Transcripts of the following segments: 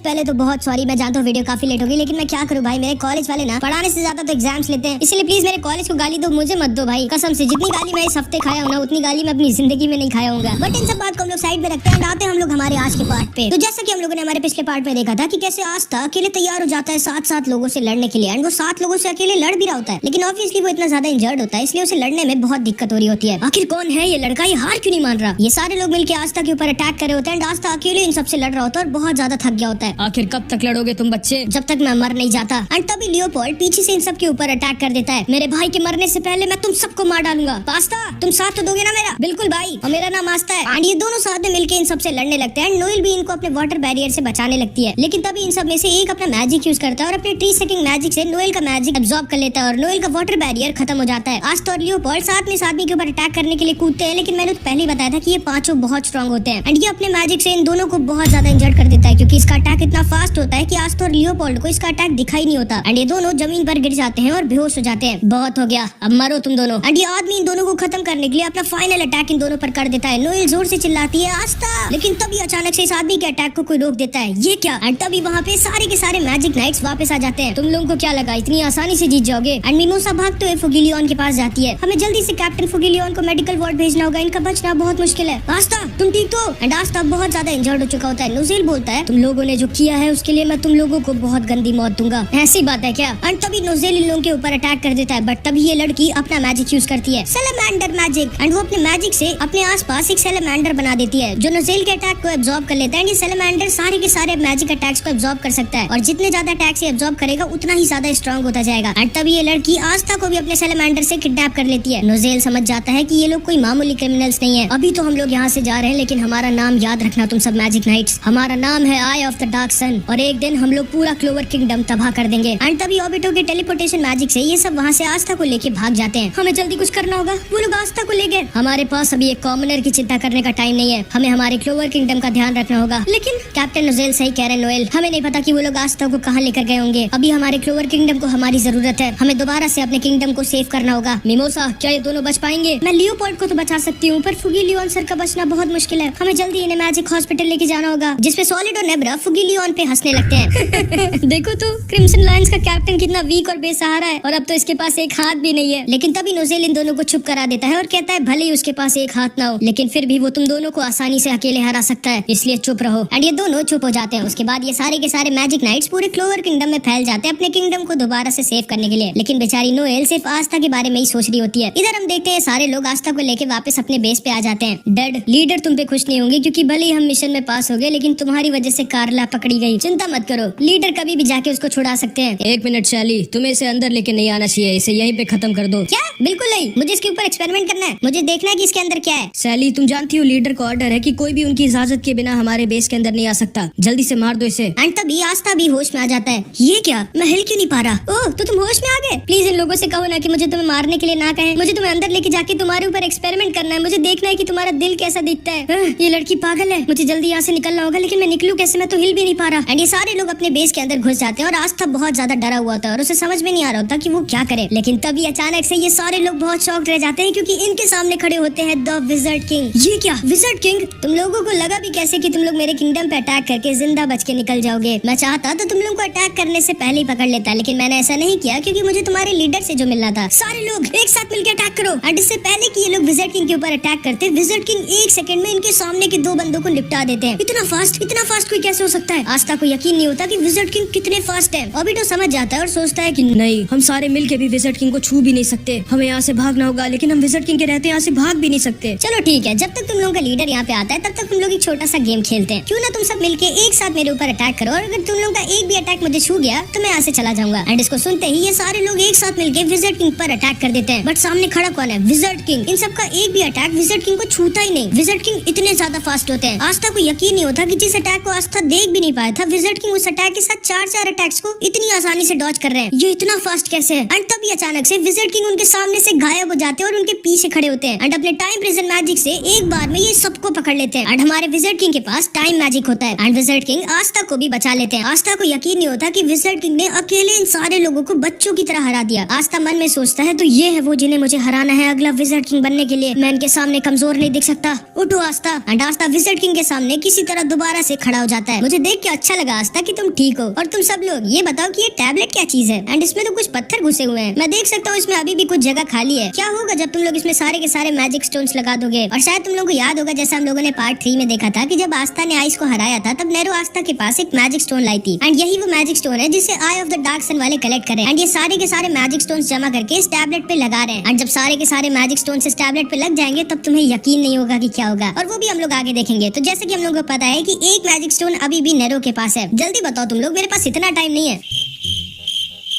पहले तो बहुत सॉरी, मैं जानता हूँ वीडियो काफी लेट होगी, लेकिन मैं क्या करूँ भाई, मेरे कॉलेज वाले ना पढ़ाने से ज्यादा तो एग्जाम्स लेते हैं, इसलिए प्लीज मेरे कॉलेज को गाली दो, मुझे मत दो भाई, कसम से। जितनी गाली मैं इस हफ्ते खाया हूँ ना, उतनी गाली मैं अपनी जिंदगी में नहीं खाया हूँ। बट इन सब बात को हम लोग साइड में रखते हैं, आते हैं हम लोग हमारे आज के पार्ट पे। तो जैसा कि हम लोगों ने हमारे पिछले पार्ट में देखा था कि कैसे आस्था अकेले तैयार हो जाता है 7 लोगों से लड़ने के लिए, एंड वो 7 लोगों से अकेले लड़ भी रहा होता है, लेकिन ऑब्वियसली वो इतना ज्यादा इंजर्ड होता है, इसलिए उसे लड़ने में बहुत दिक्कत हो रही होती है। आखिर कौन है ये लड़का, ये हार क्यों नहीं मान रहा। ये सारे लोग मिलकर आस्था के ऊपर अटैक कर रहे होते हैं, एंड आस्था अकेले इन सबसे लड़ रहा होता है और बहुत ज्यादा थक गया होता है। आखिर कब तक लड़ोगे तुम बच्चे, जब तक मैं मर नहीं जाता। एंड तभी लियोपोल्ड पीछे से इन सब के ऊपर अटैक कर देता है। मेरे भाई के मरने से पहले मैं तुम सबको मार डालूंगा। पास्ता, तुम साथ तो दोगे ना मेरा? बिल्कुल भाई, और मेरा नाम आस्था है। एंड ये दोनों साथ में मिलकर इन सबसे लड़ने लगते हैं। नोएल भी इनको अपने वाटर बैरियर से बचाने लगती है, लेकिन तभी इन सब में से एक अपना मैजिक यूज करता है और अपने ट्री सकिंग मैजिक से नोएल का मैजिक अब्सॉर्ब कर लेता है और नोएल का वाटर बैरियर खत्म हो जाता है। आस्था और लियोपोल्ड साथ में इस आदमी के ऊपर अटैक करने के लिए कूदते हैं, लेकिन मैंने तो पहले ही बताया था कि ये पांचों बहुत स्ट्रांग होते हैं, एंड ये अपने मैजिक से इन दोनों को बहुत ज्यादा इंजर्ड कर देता है, क्योंकि इसका अटैक इतना फास्ट होता है कि आस्था और लियोपोल्ड को इसका अटैक दिखाई नहीं होता, एंड ये दोनों जमीन पर गिर जाते हैं और बेहोश हो जाते हैं। बहुत हो गया, अब मरो तुम दोनों। एंड ये आदमी इन दोनों को खत्म करने के लिए अपना फाइनल अटैक इन दोनों पर कर देता है। नोएल जोर से चिल्लाती है आस्था, लेकिन तभी अचानक से इस आदमी के अटैक को कोई रोक देता है। ये क्या? एंड तभी वहाँ पे सारे के सारे मैजिक नाइट्स वापस आ जाते हैं। तुम लोगों को क्या लगा इतनी आसानी से जीत जाओगे? एंड मिमोसा भागते हुए फुगिलियन के पास जाती है। हमें जल्दी से कैप्टन फुगिलियन को मेडिकल वार्ड भेजना होगा, इनका बचना बहुत मुश्किल है। आस्था, तुम ठीक तो? एंड आस्था बहुत ज्यादा इंजर्ड हो चुका होता है। नोजेल बोलता है तुम लोगों ने जो किया है उसके लिए मैं तुम लोगों को बहुत गंदी मौत दूंगा। ऐसी बात है क्या? एंड तभी नोजेल इन लोगों के ऊपर अटैक कर देता है, बट तभी ये लड़की अपना मैजिक यूज करती है, सैलामेंडर मैजिक, एंड वो अपने मैजिक से अपने आसपास एक सैलामेंडर बना देती है जो नोजेल के अटैक को एब्जॉर्ब कर लेता है। ये सैलामेंडर सारे के सारे मैजिक अटैक्स को एब्जॉर्ब कर सकता है, और जितने ज्यादा अटैक से एब्जॉर्ब करेगा उतना ही ज्यादा स्ट्रांग होता जाएगा। एंड तभी ये लड़की आस्था को भी अपने सैलामेंडर से किडनैप कर लेती है। नोजेल समझ जाता है कि ये लोग कोई मामूली क्रिमिनल्स नहीं है। अभी तो हम लोग यहाँ से जा रहे हैं, लेकिन हमारा नाम याद रखना तुम सब मैजिक नाइट्स, हमारा नाम है आई ऑफ द डार्क सन, और एक दिन हम लोग पूरा क्लोवर किंगडम तबाह कर देंगे। एंड तभी ऑबिटो के टेलीपोर्टेशन मैजिक से ये सब वहाँ से आस्था को लेके भाग जाते हैं। हमें जल्दी कुछ करना होगा, वो लोग आस्था को ले गए, हमारे पास अभी एक कॉमनर की चिंता करने का टाइम नहीं है, हमें हमारे क्लोवर किंगडम का ध्यान रखना होगा। लेकिन कैप्टन नोजेल सही कह रहे हैं नोएल, हमें नहीं पता कि वो लोग आस्था को कहाँ लेकर गए होंगे। अभी हमारे क्लोवर किंगडम को हमारी जरूरत है, हमें दोबारा से अपने किंगडम को सेव करना होगा। मिमोसा, क्या ये दोनों बच पाएंगे? मैं लियोपोल्ड को तो बचा सकती हूँ, पर फुगिलियन सर का बचना बहुत मुश्किल है। हमें जल्दी इन्हें मैजिक हॉस्पिटल लेके जाना होगा, जिसपे सॉलिड और नेब्रा फुगिलियन पे हंसने लगते हैं। देखो तो क्रिम्सन लायंस का कैप्टन कितना वीक और बेसहारा है, और अब तो इसके पास एक हाथ भी नहीं है। लेकिन तभी नोजेल इन दोनों को चुप करा देता है और कहता है भले ही उसके पास एक हाथ ना हो, लेकिन फिर भी वो तुम दोनों को आसानी से अकेले हरा सकता है, इसलिए चुप रहो। एंड ये दोनों चुप हो जाते हैं। उसके बाद ये सारे के सारे मैजिक नाइट्स पूरे क्लोवर किंगडम में फैल जाते हैं अपने किंगडम को दोबारा से सेव करने के लिए, लेकिन बेचारी नोएल सिर्फ आस्था के बारे में ही सोच रही होती है। इधर हम देखते हैं सारे लोग आस्था को लेके वापस अपने बेस पे आ जाते हैं। डेड लीडर तुम पे खुश नहीं होंगे, क्योंकि भले ही हम मिशन में पास हो गए, लेकिन तुम्हारी वजह से कार्ला पकड़ी गई। चिंता मत करो, लीडर कभी भी जाके उसको छुड़ा सकते हैं। एक मिनट शैली, तुम्हें इसे अंदर लेके नहीं आना चाहिए, इसे यहीं पे खत्म कर दो। क्या? बिल्कुल नहीं, मुझे इसके ऊपर एक्सपेरिमेंट करना है, मुझे देखना है कि इसके अंदर क्या है। शैली, तुम जानती हो लीडर का ऑर्डर है कि कोई भी उनकी इजाजत के बिना हमारे बेस के अंदर नहीं आ सकता, जल्दी से मार दो इसे। एंड तभी आस्था भी होश में आ जाता है। ये क्या, मैं हिल क्यों नहीं पा रहा? ओह, तो तुम होश में आ गए? प्लीज इन लोगों से कहो ना कि मुझे तुम्हें मारने के लिए ना कहें, मुझे तुम्हें अंदर लेके जाके तुम्हारे ऊपर एक्सपेरिमेंट करना है, मुझे देखना है कि तुम्हारा दिल कैसा दिखता है। ये लड़की पागल है, मुझे जल्दी यहाँ से निकलना होगा, लेकिन मैं निकलूं कैसे, मैं तो हिल भी नहीं पा रहा। एंड ये सारे लोग अपने बेस के अंदर घुस जाते हैं, और आस्था बहुत ज्यादा डरा हुआ था और उसे समझ में नहीं आ रहा होता कि वो क्या करे। लेकिन तभी अचानक से ये सारे लोग बहुत शॉक्ड रह जाते हैं, क्योंकि इनके सामने खड़े होते हैं द विज़र्ड किंग। ये क्या, विज़र्ड किंग? तुम लोगों को लगा भी कैसे कि तुम लोग मेरे किंगडम पे अटैक करके जिंदा बच के निकल जाओगे? मैं चाहता तो तुम लोगों को अटैक करने से पहले ही पकड़ लेता, लेकिन मैंने ऐसा नहीं किया, क्योंकि मुझे तुम्हारे लीडर से जो मिलना था। सारे लोग एक साथ मिलकर अटैक करो। एंड इससे पहले कि ये लोग विज़र्ड किंग के ऊपर अटैक करते, विज़र्ड किंग एक सेकंड में इनके सामने के 2 बंदों को निपटा देते हैं। इतना फास्ट कोई कैसे हो सकता है? आस्था को यकीन नहीं होता कि विज़र्ड किंग कितने फास्ट है। ऑबिटो समझ जाता है और सोचता है कि नहीं, हम सारे मिलके भी विज़र्ड किंग को छू भी नहीं सकते, हमें यहाँ से भागना होगा, लेकिन हम विज़र्ड किंग के रहते यहाँ से भाग भी नहीं सकते। चलो ठीक है, जब तक तुम लोगों का लीडर यहाँ पे आता है तब तक हम लोग एक छोटा सा गेम खेलते हैं। क्यों ना तुम सब मिलके एक साथ मेरे ऊपर अटैक करो, और अगर तुम लोगों का एक भी अटैक मुझे छू गया तो मैं यहाँ से चला जाऊंगा। एंड इसको सुनते ही ये सारे लोग एक साथ मिलके विज़र्ड किंग पर अटैक कर देते हैं। बट सामने खड़ा कौन है? Wizard king. इन सबका एक भी अटैक विज़र्ड किंग को छूता ही नहीं। विज़र्ड किंग इतने ज्यादा फास्ट होते हैं, आस्था को यकीन नहीं होता कि जिस अटैक को आस्था देख भी नहीं पाया था, विज़र्ड किंग उस अटैक अटैक के साथ 4 अटैक्स को इतनी आसानी से डॉज कर रहे हैं। ये इतना फास्ट कैसे है? एंड तभी अचानक से विज़र्ड किंग उनके सामने से गायब हो जाते हैं और उनके पीछे खड़े होते हैं एंड अपने टाइम प्रिजन मैजिक से एक बार में ये सबको पकड़ लेते हैं। एंड हमारे विज़र्ड किंग के पास टाइम मैजिक होता है एंड विज़र्ड किंग आस्था को भी बचा लेते हैं। आस्था को यकीन नहीं होता कि विज़र्ड किंग ने अकेले इन सारे लोगों को बच्चों की तरह हरा दिया। आस्था मन में सोचता है तो ये है वो जिन्हें मुझे हराना है अगला विज़र्ड किंग बनने के लिए। मैं इनके सामने कमजोर नहीं दिख सकता। उठो आस्था। एंड आस्था विज़र्ड किंग के सामने किसी तरह दोबारा से खड़ा हो जाता है। मुझे देख के अच्छा लगा आस्था कि तुम ठीक हो। और तुम सब लोग ये बताओ कि ये टैबलेट क्या चीज है? एंड इसमें तो कुछ पत्थर घुसे हुए हैं। मैं देख सकता हूँ इसमें अभी भी कुछ जगह खाली है। क्या होगा जब तुम लोग इसमें सारे के सारे मैजिक स्टोन्स लगा दोगे? और शायद तुम लोगों को याद होगा जैसा हम लोगों ने पार्ट 3 में देखा था कि जब आस्था ने आइस को हराया था तब नेरो आस्था के पास एक मैजिक स्टोन लाई थी एंड यही वो मैजिक स्टोन है जिसे आई ऑफ द डार्क सन वाले कलेक्ट करे एंड ये सारे के सारे मैजिक स्टोन्स जमा करके इस टैबलेट पे लगा रहे हैं। एंड जब सारे के सारे मैजिक स्टोन्स इस टैबलेट पे लग जाएंगे तब तुम्हें यकीन नहीं होगा कि क्या होगा और वो भी हम लोग आगे देखेंगे। तो जैसे कि हम लोगों को पता है कि एक मैजिक स्टोन अभी भी नेरो के पास है। जल्दी बताओ तुम लोग, मेरे पास इतना टाइम नहीं है।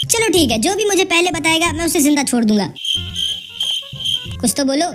चलो ठीक है, जो भी मुझे पहले बताएगा मैं उसे जिंदा छोड़ दूंगा। कुछ तो बोलो।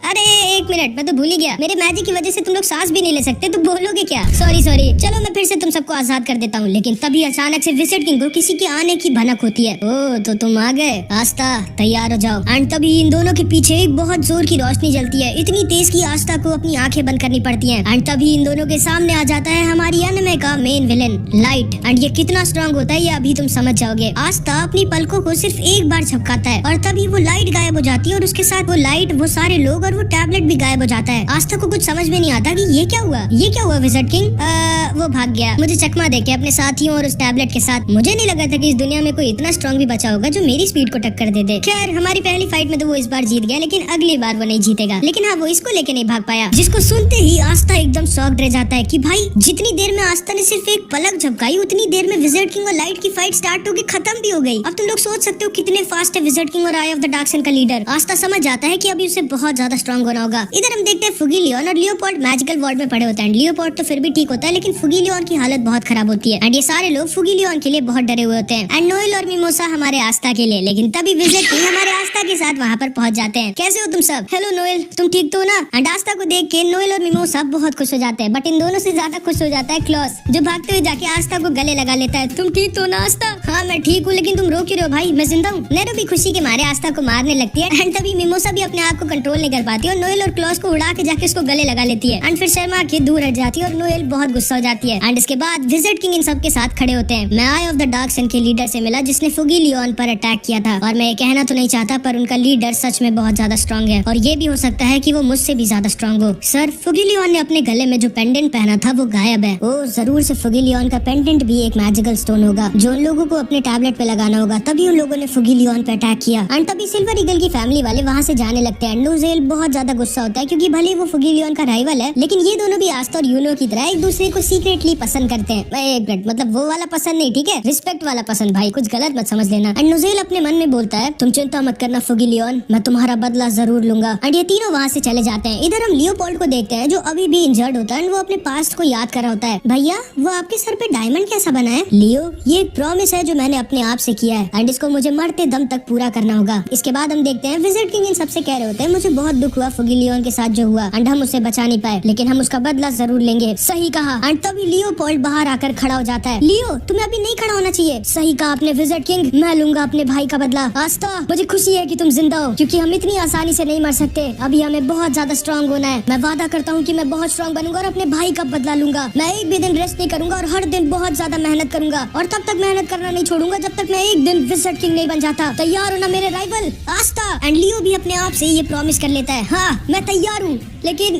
अरे एक मिनट, मैं तो भूल ही गया। मेरे मैजिक की वजह से तुम लोग सांस भी नहीं ले सकते तो बोलोगे क्या? सॉरी। चलो मैं फिर से तुम सबको आजाद कर देता हूँ। लेकिन तभी अचानक से विज़र्ड किंग को किसी के आने की भनक होती है। ओह तो तुम आ गए। आस्था तैयार हो जाओ। एंड तभी इन दोनों के पीछे एक बहुत जोर की रोशनी जलती है, इतनी तेज की आस्था को अपनी आंखें बंद करनी पड़ती है। एंड तभी इन दोनों के सामने आ जाता है हमारी एनिमे का मेन विलेन लाइट। एंड ये कितना स्ट्रॉन्ग होता है ये अभी तुम समझ जाओगे। आस्था अपनी पलकों को सिर्फ एक बार झपकाता है और तभी वो लाइट गायब हो जाती है और उसके साथ वो लाइट, वो सारे लोग और वो टैबलेट भी गायब हो जाता है। आस्था को कुछ समझ में नहीं आता कि ये क्या हुआ विज़र्ड किंग? वो भाग गया मुझे चकमा देके अपने साथियों और उस टैबलेट के साथ। मुझे नहीं लगा था कि इस दुनिया में कोई इतना स्ट्रॉन्ग भी बचा होगा जो मेरी स्पीड को टक्कर दे दे। खैर हमारी पहली फाइट में तो वो इस बार जीत गया लेकिन अगली बार वो नहीं जीतेगा। लेकिन हाँ, वो इसको लेके नहीं भाग पाया, जिसको सुनते ही आस्था एकदम शॉक्ड रह जाता है कि भाई जितनी देर में आस्था ने सिर्फ एक पलक झपकाई उतनी देर में विज़र्ड किंग और लाइट की फाइट स्टार्ट होके खत्म भी हो गई। अब तुम लोग सोच सकते हो कितने फास्ट है विज़र्ड किंग और आई ऑफ द डार्क सन का लीडर। आस्था समझ जाता है कि अभी उसे बहुत ज्यादा स्ट्रॉन्ग होना होगा। इधर हम देखते हैं फुगी लियोन और लियोपोल्ड मैजिकल वार्ड में पड़े होते हैं। लियोपोल्ड तो फिर भी ठीक होता है लेकिन फुगी लियोन की हालत बहुत खराब होती है एंड ये सारे लोग फुगी लियोन के लिए बहुत डरे हुए होते हैं एंड नोएल और मिमोसा हमारे आस्था के लिए। लेकिन तभी विज़र्ड किंग हमारे आस्था के साथ वहाँ पर पहुँच जाते हैं। कैसे हो तुम सब? हेलो नोएल, तुम ठीक तो ना? एंड आस्था को देख के नोएल और मिमोसा बहुत खुश हो जाते हैं बट इन दोनों से ज्यादा खुश हो जाता है क्लॉस, जो भागते हुए जाके आस्था को गले लगा लेता है। तुम ठीक तो ना आस्था? हाँ मैं ठीक हूँ, लेकिन तुम रो क्यों रहे हो भाई? मैं जिंदा हूँ। नेरो भी खुशी के मारे आस्था को मारने लगती है एंड तभी मिमोसा भी अपने आप को कंट्रोल नहीं कर पाती और नोएल और क्लॉस को उड़ा के जाके उसको गले लगा लेती है एंड फिर शर्मा के दूर हट जाती है और नोएल बहुत गुस्सा हो जाती है। एंड इसके बाद विज़र्ड किंग इन सब के साथ खड़े होते हैं। मैं आई ऑफ द डार्क सन के लीडर से मिला जिसने फुगी लियोन पर अटैक किया था और मैं ये कहना तो नहीं चाहता पर उनका लीडर सच में बहुत ज्यादा स्ट्रॉन्ग है और ये भी हो सकता है कि वो मुझसे भी ज्यादा स्ट्रॉन्ग हो। सर, फुगी लियोन ने अपने गले में जो पेंडेंट पहना था वो गायब है। ओ जरूर से फुगी लियोन का पेंडेंट भी एक मैजिकल स्टोन होगा जो उन लोगों को अपने टैबलेट पे लगाना होगा, तभी उन लोगों ने फुगी लियोन पे अटैक किया। एंड तभी सिल्वर ईगल की फैमिली वाले वहाँ से जाने लगते हैं। नोज़ेल बहुत ज्यादा गुस्सा होता है क्योंकि भले वो फुगी लियोन का राइवल है लेकिन ये दोनों भी आस्था और यूनो की तरह एक दूसरे को सीक्रेटली पसंद करते हैं। एक मिनट, मतलब वो वाला पसंद नहीं, ठीक है, रिस्पेक्ट वाला पसंद भाई, कुछ गलत मत समझ लेना। एंड नोज़ेल अपने मन में बोलता है तुम चिंता मत करना फुगी लियोन, मैं तुम्हारा बदला जरूर लूंगा। एंड ये तीनों वहाँ से चले जाते हैं। इधर हम लियोपोल्ड को देखते हैं जो अभी भी इंजर्ड होता है। वो अपने पास्ट को याद कर रहा होता है। भैया वो आपके सर पे डायमंड कैसा बना है? लियो, ये एक प्रॉमिस है जो मैंने अपने आप से किया है एंड इसको मुझे मरते दम तक पूरा करना होगा। इसके बाद हम देखते हैं विज़र्ड किंग इन सबसे कह रहे होते हैं मुझे बहुत दुख हुआ फुगी लियोन के साथ जो हुआ एंड हम उसे बचा नहीं पाए लेकिन हम उसका बदला जरूर लेंगे। सही कहा। एंड तभी लियोपोल्ड बाहर आकर खड़ा हो जाता है। लियो, तुम्हें अभी नहीं खड़ा होना चाहिए। सही कहा आपने विज़र्ड किंग, मैं लूंगा अपने भाई का बदला। आस्था, मुझे खुशी है कि तुम जिंदा हो क्योंकि हम इतनी आसानी से नहीं मर सकते। अभी हमें बहुत ज्यादा स्ट्रॉन्ग होना है। मैं वादा करता हूँ कि मैं बहुत स्ट्रॉन्ग बनूंगा और अपने भाई का बदला लूंगा। मैं एक भी दिन रेस्ट नहीं करूंगा और हर दिन बहुत ज्यादा मेहनत करूंगा और तब तक मेहनत करना नहीं छोड़ूंगा जब तक मैं एक दिन विज़र्ड किंग नहीं बन जाता। तैयार हो ना मेरे राइवल? आस्था एंड लियो भी अपने आप से ये प्रॉमिस कर लेता है। हाँ मैं तैयार हूँ, लेकिन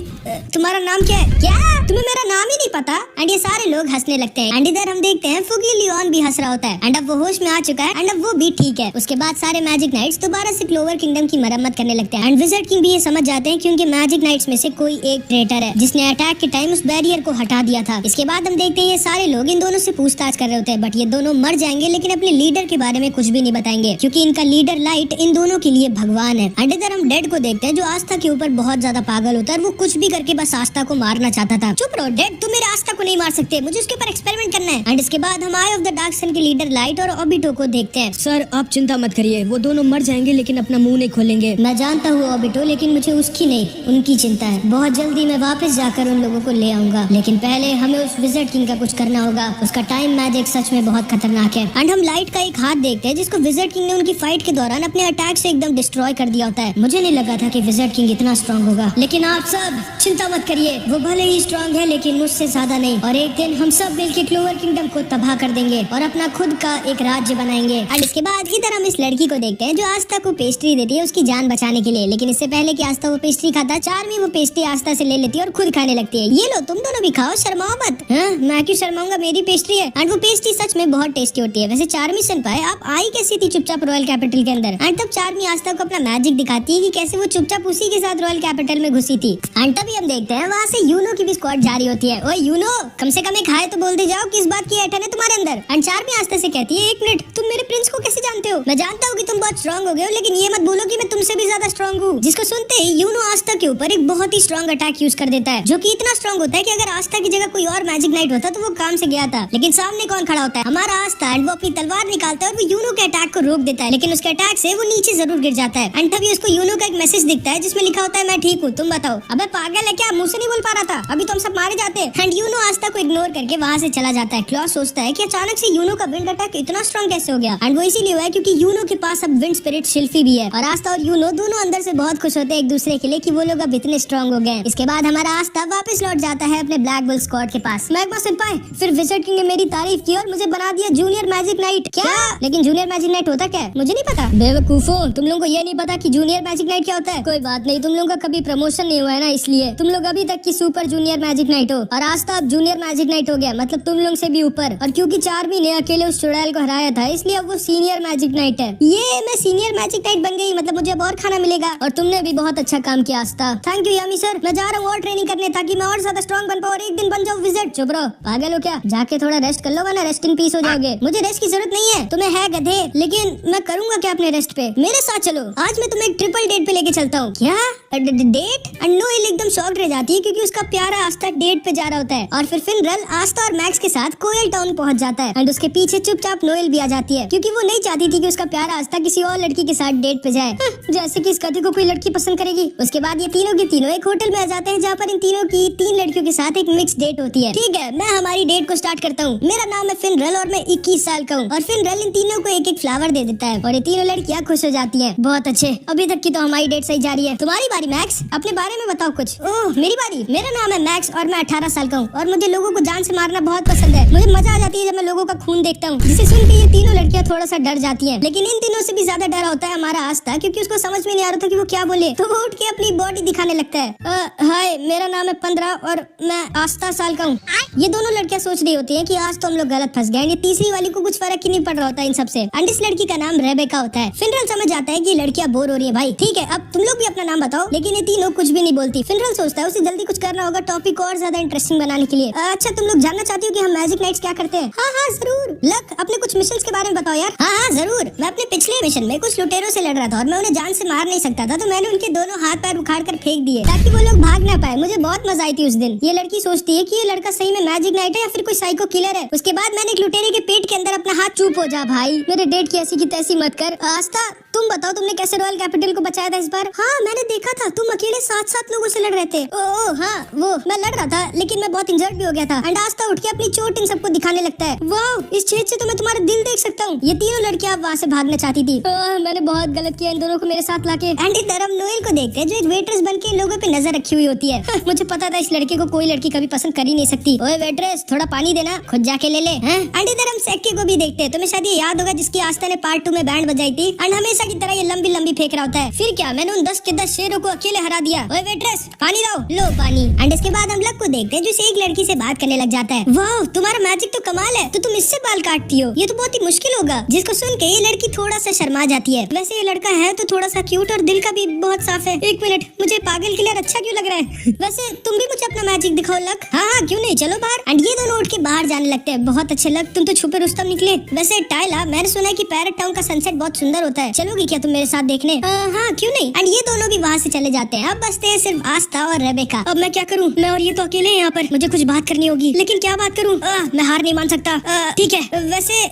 तुम्हारा नाम क्या है? क्या तुम्हें मेरा नाम ही नहीं पता? एंड ये सारे लोग हंसने लगते हैं। एंड इधर हम देखते हैं फुगी लियोन भी हंस रहा होता है एंड अब वो होश में आ चुका है एंड अब वो भी ठीक है। उसके बाद सारे मैजिक नाइट्स दोबारा से क्लोवर किंगडम की मरम्मत करने लगते हैं एंड विज़र्ड किंग भी ये समझ जाते हैं कि उनके मैजिक नाइट्स में से कोई एक ट्रेटर है जिसने अटैक के टाइम उस बैरियर को हटा दिया था। इसके बाद हम देखते हैं ये सारे लोग इन दोनों से पूछताछ कर रहे होते हैं बट ये दोनों मर जाएंगे लेकिन अपने लीडर के बारे में कुछ भी नहीं बताएंगे क्योंकि इनका लीडर लाइट इन दोनों के लिए भगवान है। एंड इधर हम डेड को देखते हैं जो आस्था के ऊपर बहुत ज्यादा पागल होता है और वो कुछ भी करके बस आस्था को मारना चाहता था। चुप रहो डैड, तुम मेरे आस्था को नहीं मार सकते, मुझे उसके ऊपर एक्सपेरिमेंट करना है। एंड इसके बाद हम आई ऑफ द डार्क सन के लीडर लाइट और ओबिटो को देखते हैं। सर आप चिंता मत करिए, वो दोनों मर जाएंगे लेकिन अपना मुंह नहीं खोलेंगे। मैं जानता हूँ ओबिटो, लेकिन मुझे उसकी नहीं उनकी चिंता है। बहुत जल्दी मैं वापस जाकर उन लोगों को ले आऊंगा, लेकिन पहले हमें उस विज़र्ड किंग का कुछ करना होगा। उसका टाइम मैजिक सच में बहुत खतरनाक है। एंड हम लाइट का एक हाथ देखते हैं जिसको विज़र्ड किंग ने उनकी फाइट के दौरान अपने अटैक से एकदम डिस्ट्रॉय कर दिया होता है। मुझे नहीं लगा था कि विज़र्ड किंग इतना स्ट्रॉन्ग होगा, लेकिन आप सब चिंता मत करिए, वो भले ही स्ट्रॉन्ग है लेकिन मुझसे ज्यादा नहीं। और एक दिन हम सब मिलकर क्लोवर किंगडम को तबाह कर देंगे और अपना खुद का एक राज्य बनाएंगे। और इसके बाद इधर हम इस लड़की को देखते हैं जो आस्था को पेस्ट्री देती है उसकी जान बचाने के लिए। लेकिन इससे पहले कि आस्था वो पेस्ट्री खाता, चार्मी वो पेस्ट्री आस्था से ले लेती है और खुद खाने लगती है। ये लो तुम दोनों भी खाओ, शर्माओ मत। हाँ, मैं क्यों शर्माऊंगा, मेरी पेस्ट्री है। एंड वो पेस्ट्री सच में बहुत टेस्टी होती है। वैसे चार्मी सेनपाई आप आई कैसी थी चुपचाप रॉयल कैपिटल के अंदर? एंड तब चार्मी आस्था को अपना मैजिक दिखाती है कि कैसे वो चुपचाप उसी के साथ रॉयल कैपिटल में घुसी थी। एंड तभी हम देखते हैं वहाँ से यूनो की भी स्क्वाड जारी होती है। ओए यूनो, कम से कम एक हाय तो बोलते जाओ, किस बात की ऐठन है तुम्हारे अंदर? एंड चार्मी आस्था से कहती है, एक मिनट, तुम मेरे प्रिंस को कैसे जानते हो? मैं जानता हूँ कि तुम बहुत स्ट्रॉन्ग हो गए हो, लेकिन ये मत बोलो कि मैं तुमसे भी ज्यादा स्ट्रॉन्ग हूँ। जिसको सुनते ही यूनो आस्था के ऊपर एक बहुत ही स्ट्रॉन्ग अटैक यूज कर देता है, जो कि इतना स्ट्रॉन्ग होता है कि अगर आस्था की जगह कोई और मैजिक नाइट होता तो वो काम से गया था। लेकिन सामने कौन खड़ा होता है? हमारा आस्था। एंड वो अपनी तलवार निकालता है और वो यूनो के अटैक को रोक देता है, लेकिन उसके अटैक से वो नीचे जरूर गिर जाता है। एंड तभी उसको यूनो का एक मैसेज दिखता है जिसमें लिखा होता है, मैं ठीक हूँ, तुम बताओ। अबे पागल है क्या, मुंह से नहीं बोल पा रहा था, अभी तुम सब मारे जाते। एंड यूनो आस्था को इग्नोर करके वहाँ से चला जाता है। क्लॉस सोचता है कि अचानक से यूनो का विंड अटैक इतना स्ट्रॉन्ग कैसे हो गया? एंड वो इसीलिए हुआ है क्योंकि यूनो के पास अब विंड स्पिरिट शिल्फी भी है। और आस्था और यूनो दोनों अंदर से बहुत खुश होते हैं एक दूसरे के लिए कि वो लोग अब इतने स्ट्रॉन्ग हो गए। इसके बाद हमारा आस्था वापस लौट जाता है अपने ब्लैक बुल स्क्वाड के पास। मैग्मा सेनपाई, फिर विज़र्ड किंग ने मेरी तारीफ की और मुझे बना दिया जूनियर मैजिक नाइट। क्या? लेकिन जूनियर मैजिक नाइट होता क्या है? मुझे नहीं पता। बेवकूफो, तुम लोगों को ये नहीं पता कि जूनियर मैजिक नाइट क्या होता है? कोई बात नहीं, तुम लोगों का कभी प्रमोशन नहीं हुआ है ना, इसलिए तुम लोग अभी तक की सुपर जूनियर मैजिक नाइट हो। और आस्था अब जूनियर मैजिक नाइट हो गया, मतलब तुम लोग से भी ऊपर। और क्योंकि चार्मी ने अकेले उस चुड़ैल को हराया था, इसलिए अब वो सीनियर मैजिक नाइट है। ये मैं सीनियर मैजिक नाइट बन गई, मतलब मुझे अब और खाना मिलेगा। और तुमने भी बहुत अच्छा काम किया आस्था। थैंक यू यामी सर, मैं जा रहा हूँ और ट्रेनिंग करने ताकि मैं और ज्यादा स्ट्रॉन्ग बन पाऊँ और एक दिन बन जाऊँ विज़र्ड। चुप रहो, पागल हो क्या? जाके थोड़ा रेस्ट कर लो वरना रेस्ट इन पीस हो जाओगे। मुझे रेस्ट की जरूरत नहीं है, तुम्हें है गधे। लेकिन मैं करूंगा क्या अपने रेस्ट पे? मेरे साथ चलो, आज मैं तुम्हें एक ट्रिपल डेट पे लेके चलता हूँ। क्या डेट? एंड नोएल एकदम शॉक्ड रह जाती है क्योंकि उसका प्यारा आस्था डेट पे जा रहा होता है। और फिर फिनरल आस्था और मैक्स के साथ कोयल टाउन पहुंच जाता है। एंड उसके पीछे चुपचाप नोएल भी आ जाती है क्योंकि वो नहीं चाहती थी कि उसका प्यारा आस्था किसी और लड़की के साथ डेट पे जाए, जैसे कि इस कथी को कोई लड़की पसंद करेगी। उसके बाद ये तीनों के तीनों एक होटल में आ जाते हैं जहाँ पर इन तीनों की 3 लड़कियों के साथ एक मिक्स डेट होती है। ठीक है, मैं हमारी डेट को स्टार्ट करता हूँ। मेरा नाम है फिनरल और मैं 21 साल का हूँ। और फिनरल इन तीनों को एक एक फ्लावर दे देता है और ये तीनों लड़कियाँ खुश हो जाती हैं। बहुत अच्छे, अभी तक की तो हमारी डेट सही जा रही है। तुम्हारी बारी मैक्स, अपने बारे में बताओ कुछ। ओह मेरी बारी, मेरा नाम है मैक्स और मैं 18 साल का हूँ और मुझे लोगों को जान से मारना बहुत पसंद है। मुझे मजा आ जाती है जब मैं लोगों का खून देखता हूँ। जिसे सुन के ये तीनों लड़कियाँ थोड़ा सा डर जाती हैं। लेकिन इन तीनों से भी ज्यादा डर होता है हमारा आस्था, क्योंकि उसको समझ में नहीं आ रहा था कि वो क्या बोले, तो वो उठ के अपनी बॉडी दिखाने लगता है। हाय, मेरा नाम है 15 और मैं आस्था साल का हूँ। ये दोनों लड़कियाँ सोच रही होती है कि आज तो हम लोग गलत फंस गए। ये तीसरी वाली को कुछ फर्क ही नहीं पड़ रहा होता इन सबसे। एंड इस लड़की का नाम रेबेका होता है। फिनरल समझ जाता है कि लड़कियाँ बोर हो रही है। भाई ठीक है, अब तुम लोग भी अपना नाम बताओ। लेकिन ये तीनों कुछ भी नहीं बोलती। फिनरल सोचता है उसे जल्दी कुछ करना होगा टॉपिक को और ज्यादा इंटरेस्टिंग बनाने के लिए। अच्छा तुम लोग जानना चाहती हो कि हम मैजिक नाइट्स क्या करते हैं? हाँ हाँ जरूर। लक, अपने कुछ मिशंस के बारे में बताओ यार। हाँ हाँ जरूर। मैं अपने पिछले मिशन में कुछ लुटेरों से लड़ रहा था और मैं उन्हें जान से मार नहीं सकता था, तो मैंने उनके दोनों हाथ पैर उखाड़ कर फेंक दिए ताकि वो लोग भाग ना पाए। मुझे बहुत मजा आई थी उस दिन। ये लड़की सोचती है कि ये लड़का सही में मैजिक नाइट है या फिर कोई साइको किलर है। उसके बाद मैंने एक लुटेरे के पेट के अंदर अपना हाथ, चुप हो जा भाई, मेरे डेट की ऐसी की तैसी मत कर। आस्था तुम बताओ, तुमने कैसे रॉयल कैपिटल को बचाया था इस बार? हाँ मैंने देखा था, तुम अकेले 7 लोगों से लड़ रहे थे। ओ हाँ वो मैं लड़ रहा था, लेकिन मैं बहुत इंजर्ड भी हो गया था। एंड आस्था उठ के अपनी चोट इन सबको दिखाने लगता है। वाह, इस छेद से तो मैं तुम्हारा दिल देख सकता हूँ। ये तीनों लड़कियां वहाँ से भागना चाहती थी। मैंने बहुत गलत किया इन दोनों को मेरे साथ लाके। एंड इधर हम नोएल को देखते हैं जो एक वेट्रेस बन के लोगों पे नजर रखी हुई होती है। मुझे पता था इस लड़के को कोई लड़की कभी पसंद कर ही नहीं सकती। ओए वेट्रेस, थोड़ा पानी देना, खुद जाके ले ले। एंड इधर हम सेक्के को भी देखते हैं। तुम्हें शायद ये याद होगा जिसकी आस्था ने पार्ट 2 में बैंड बजाई थी। एंड हमेशा की तरह ये लंबी लंबी फेंक रहा होता है। फिर क्या, मैंने उन 10 के 10 शेरों को अकेले हरा दिया। ओए वेट्रेस, पानी लाओ। लो पानी। एंड इसके बाद हम लक को देखते हैं जो एक लड़की से बात करने लग जाता है। वाह, तुम्हारा मैजिक तो कमाल है, तो तुम इससे बाल काटती हो, ये तो बहुत ही मुश्किल होगा। जिसको सुन के ये लड़की थोड़ा सा शर्मा जाती है। वैसे ये लड़का है तो थोड़ा सा क्यूट और दिल का भी बहुत साफ है। एक मिनट, मुझे पागल किलर अच्छा क्यों लग रहा है? वैसे तुम भी मुझे अपना मैजिक दिखाओ लक। हाँ हाँ क्यों नहीं, चलो बाहर। एंड ये दोनों उठ के बाहर जाने लगते हैं। बहुत अच्छे लक, तुम तो छुपे रुस्तम निकले। वैसे टाइला, मैंने सुना है कि पैरेट टाउन का सनसेट बहुत सुंदर होता है, चलोगी क्या तुम मेरे साथ देखने? हाँ क्यों नहीं। एंड ये दोनों भी वहाँ से चले जाते हैं। अब बचते हैं सिर्फ आस्था और रेबेका। अब मैं क्या करूँ? मैं और ये तो अकेले हैं यहाँ पर, मुझे कुछ बात करनी होगी, लेकिन क्या बात करूँ? मैं हार नहीं मान सकता। ठीक है, वैसे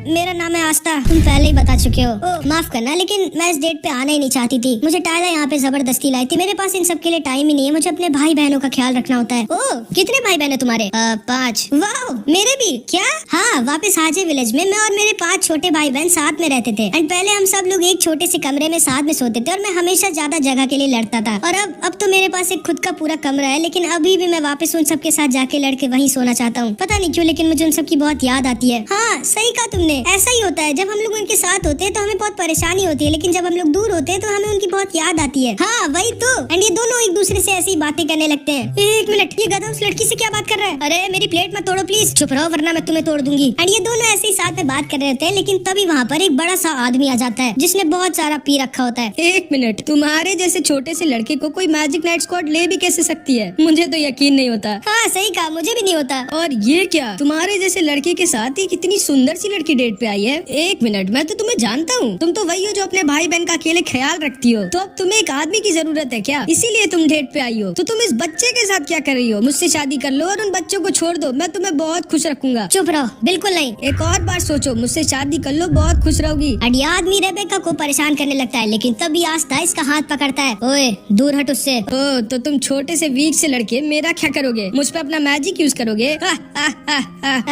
मेरा नाम है आस्था, तुम पहले ही बता चुके हो। माफ करना, लेकिन मैं इस डेट पे आना ही नहीं चाहती थी। मुझे टायला यहाँ पे जबरदस्ती लाई थी। मेरे पास इन सब के लिए टाइम ही नहीं है। मुझे अपने भाई बहनों का ख्याल रखना होता है। कितने भाई बहन है तुम्हारे? 5। वाह, मेरे भी। क्या? हाँ, वापस आजे विलेज में मैं और मेरे 5 छोटे भाई बहन साथ में रहते थे। एंड पहले हम सब लोग एक छोटे से कमरे में साथ में सोते थे और मैं हमेशा ज्यादा जगह के लिए लड़ता था। और अब तो मेरे पास एक खुद का पूरा कमरा है, लेकिन अभी भी मैं वापस उन सब के साथ जाके लड़के वहीं सोना चाहता हूँ। पता नहीं क्यों, लेकिन मुझे उन सब की बहुत याद आती है। हाँ, सही कहा तुमने, ऐसा ही होता है। जब हम लोग उनके साथ होते हैं तो हमें बहुत परेशानी होती है, लेकिन जब हम लोग दूर होते हैं तो हमें उनकी बहुत याद आती है। हाँ वही तो। एंड ये दोनों एक दूसरे से ऐसी बातें करने लगते हैं। एक मिनट, ये गधा उस लड़की से क्या बात कर रहा है? अरे मेरी प्लेट मत तोड़ो प्लीज। चुप रहो वरना मैं तुम्हें तोड़ दूंगी। एंड ये दोनों ऐसे ही साथ में बात कर रहे होते हैं, लेकिन तभी वहाँ पर एक बड़ा सा आदमी आ जाता है जिसने बहुत सारा पी रखा होता है। एक मिनट, तुम्हारे जैसे छोटे से लड़के को कोई मैजिक नाइट स्क्वाड ले भी कैसे सकती है? मुझे तो यकीन नहीं होता। हाँ सही कहा, मुझे भी नहीं होता। और ये क्या, तुम्हारे जैसे लड़के के साथ ही कितनी सुंदर सी लड़की डेट पे आई है? एक मिनट, मैं तो तुम्हें जानता हूँ। तुम तो वही हो जो अपने भाई बहन का अकेले ख्याल रखती हो। तो अब तुम्हें एक आदमी की जरूरत है क्या? इसीलिए तुम डेट पे आई हो? तो तुम इस बच्चे के साथ क्या कर रही हो? मुझसे शादी कर लो और उन बच्चों को छोड़ दो, मैं तुम्हें बहुत खुश रखूंगा। चुप रहो, बिल्कुल नहीं। एक और बार सोचो, मुझसे शादी कर लो, बहुत खुश रहोगी। और ये आदमी रेबेका को परेशान करने लगता है, लेकिन तभी आस्था इसका हाथ पकड़ता है। ओए दूर हट उससे। ओ, तो तुम छोटे से वीक से लड़के मेरा क्या करोगे? मुझ पे अपना मैजिक यूज करोगे?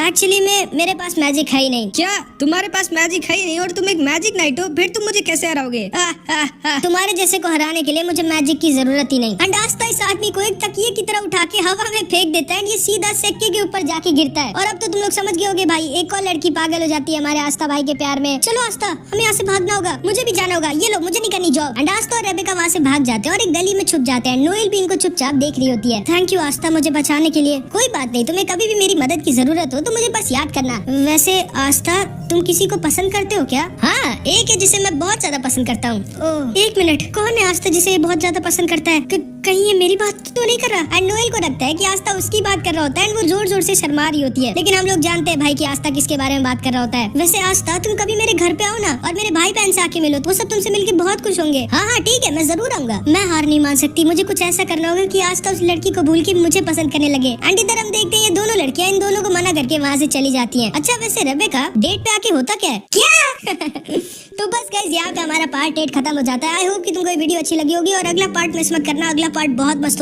एक्चुअली मेरे पास मैजिक है ही नहीं। क्या तुम्हारे पास मैजिक है ही नहीं और तुम एक मैजिक नाइट हो? फिर तुम मुझे कैसे हराओगे? तुम्हारे जैसे को हराने के लिए मुझे मैजिक की जरूरत ही नहीं। एंड आस्था इस आदमी को एक तकिए की तरह उठा के हवा में फेंक देता है। ये सीधा सिक्के के ऊपर जाके गिरता है। और अब तो तुम लोग समझ गए होगे भाई, एक और लड़की पागल हो जाती है हमारे आस्था भाई के प्यार में। चलो आस्था, हमें यहाँ से भागना होगा, मुझे भी जाना होगा। ये लो, मुझे नहीं करनी जॉब। एंड आस्था और रेबेका वहाँ से भाग जाते हैं और एक गली में छुप जाते हैं। नोएल भी इनको चुपचाप देख रही होती है। थैंक यू आस्था मुझे बचाने के लिए। कोई बात नहीं, तुम्हें कभी भी मेरी मदद की जरूरत हो तो मुझे बस याद करना। वैसे आस्था, तुम किसी को पसंद करते हो क्या? हाँ, एक है जिसे मैं बहुत ज्यादा पसंद करता हूँ। एक मिनट, कौन है आस्था जिसे बहुत ज्यादा पसंद करता है? कहीं ये मेरी बात तो नहीं कर रहा? एंड नोएल को लगता है कि आस्था उसकी बात कर रहा होता है एंड वो जोर जोर से शर्मा रही होती है, लेकिन हम लोग जानते हैं भाई कि आस्था किसके बारे में बात कर रहा होता है। वैसे आस्था, तुम कभी मेरे घर पे आओ ना और मेरे भाई बहन से आके मिलो, तो वो सब तुमसे मिलके बहुत खुश होंगे। हाँ ठीक है, मैं जरूर आऊंगा। मैं हार नहीं मान सकती, मुझे कुछ ऐसा करना होगा कि आस्था उस लड़की को भूल के मुझे पसंद करने लगे। एंड इधर हम देखते हैं ये दोनों लड़कियां इन दोनों को मना करके वहाँ से चली जाती है। अच्छा वैसे रेबेका, डेट पे आके होता क्या है? क्या? तो बस गाइस, यहाँ पे हमारा पार्ट 8 खत्म हो जाता है। आई होप कि तुमको ये वीडियो अच्छी लगी होगी और अगला पार्ट मिस मत करना। अगला पार्ट बहुत मस्त